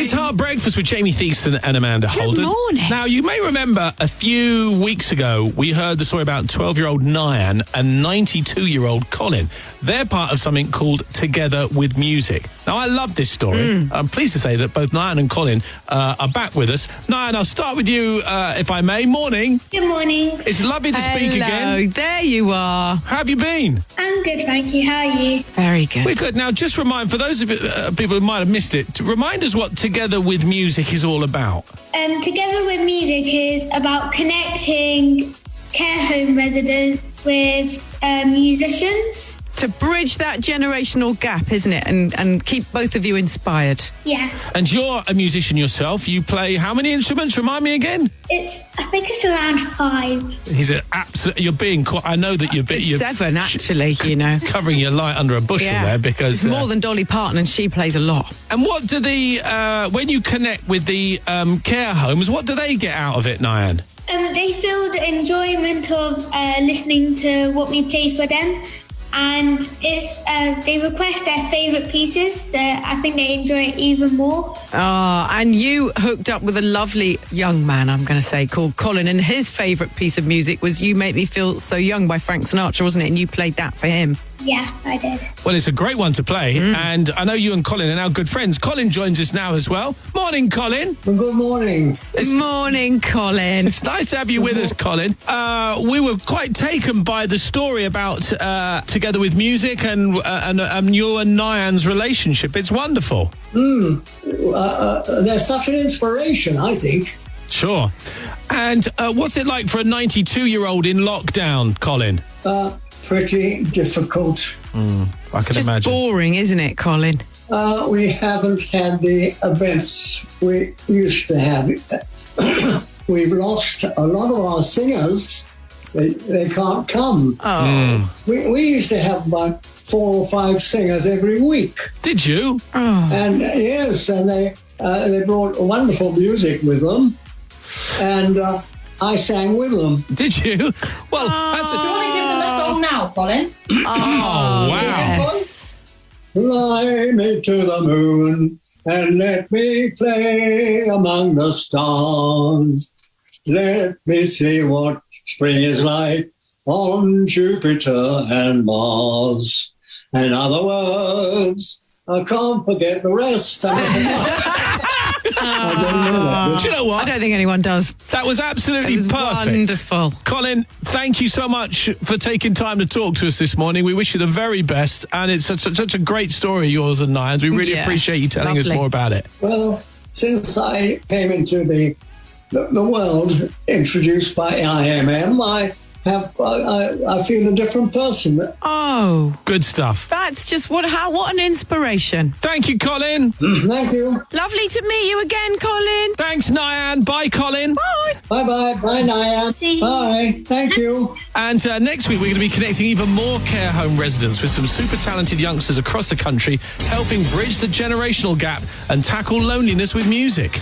It's Heart Breakfast with Jamie Theakston and Amanda Holden. Good morning. Now, you may remember a few weeks ago, we heard the story about 12-year-old Nayan and 92-year-old Colin. They're part of something called Together with Music. Now, I love this story. I'm pleased to say that both Nayan and Colin are back with us. Nayan, I'll start with you, if I may. Morning. Good morning. It's lovely to speak again. There you are. How have you been? I'm good, thank you. How are you? Very good. We're good. Now, just remind, for those of people who might have missed it, remind us what Together with Music is all about. Together with Music is about connecting care home residents with musicians. To bridge that generational gap, isn't it? And keep both of you inspired. Yeah. And you're a musician yourself. You play how many instruments? Remind me again. I think it's around 5. He's an absolute. You're being. I know that you're 7, actually. You know, covering your light under a bushel there because it's more than Dolly Parton, and she plays a lot. And what do when you connect with the care homes? What do they get out of it, Nayan? They feel the enjoyment of listening to what we play for them. And they request their favourite pieces, so I think they enjoy it even more. Oh, and you hooked up with a lovely young man, I'm going to say, called Colin, and his favourite piece of music was You Make Me Feel So Young by Frank Sinatra, wasn't it? And you played that for him. Yeah, I did. Well, it's a great one to play, and I know you and Colin are now good friends. Colin joins us now as well. Morning, Colin. Good morning. Morning, Colin. It's nice to have you with us, Colin. We were quite taken by the story about Together with Music and you and Nayan's relationship. It's wonderful. They're such an inspiration, I think. Sure. And what's it like for a 92-year-old in lockdown, Colin? Pretty difficult. I can Just imagine. boring, isn't it, Colin? We haven't had the events we used to have. We've lost a lot of our singers. They can't come. Oh. We used to have about 4 or 5 singers every week. Did you? Oh. And yes, and they brought wonderful music with them. And I sang with them. Did you? Well, that's Do you want to give them a song now, Colin? Oh, wow. Yes. Fly me to the moon and let me play among the stars. Let me see what spring is like on Jupiter and Mars. In other words, I can't forget the rest. I don't know that. Do you know what? I don't think anyone does. That was absolutely It was perfect. wonderful. Colin, thank you so much for taking time to talk to us this morning. We wish you the very best, and it's such a great story, yours and Nayan's. We really appreciate you telling us more about it. Well, since I came into the world introduced by IMM, I feel a different person. Oh, Good stuff. that's just what an inspiration. Thank you, Colin. Thank you. Lovely to meet you again, Colin. Thanks, Nayan. Bye, Colin. Bye. Bye-bye. Bye, Nayan. See you. Bye. Thank you. And next week, we're going to be connecting even more care home residents with some super talented youngsters across the country, helping bridge the generational gap and tackle loneliness with music.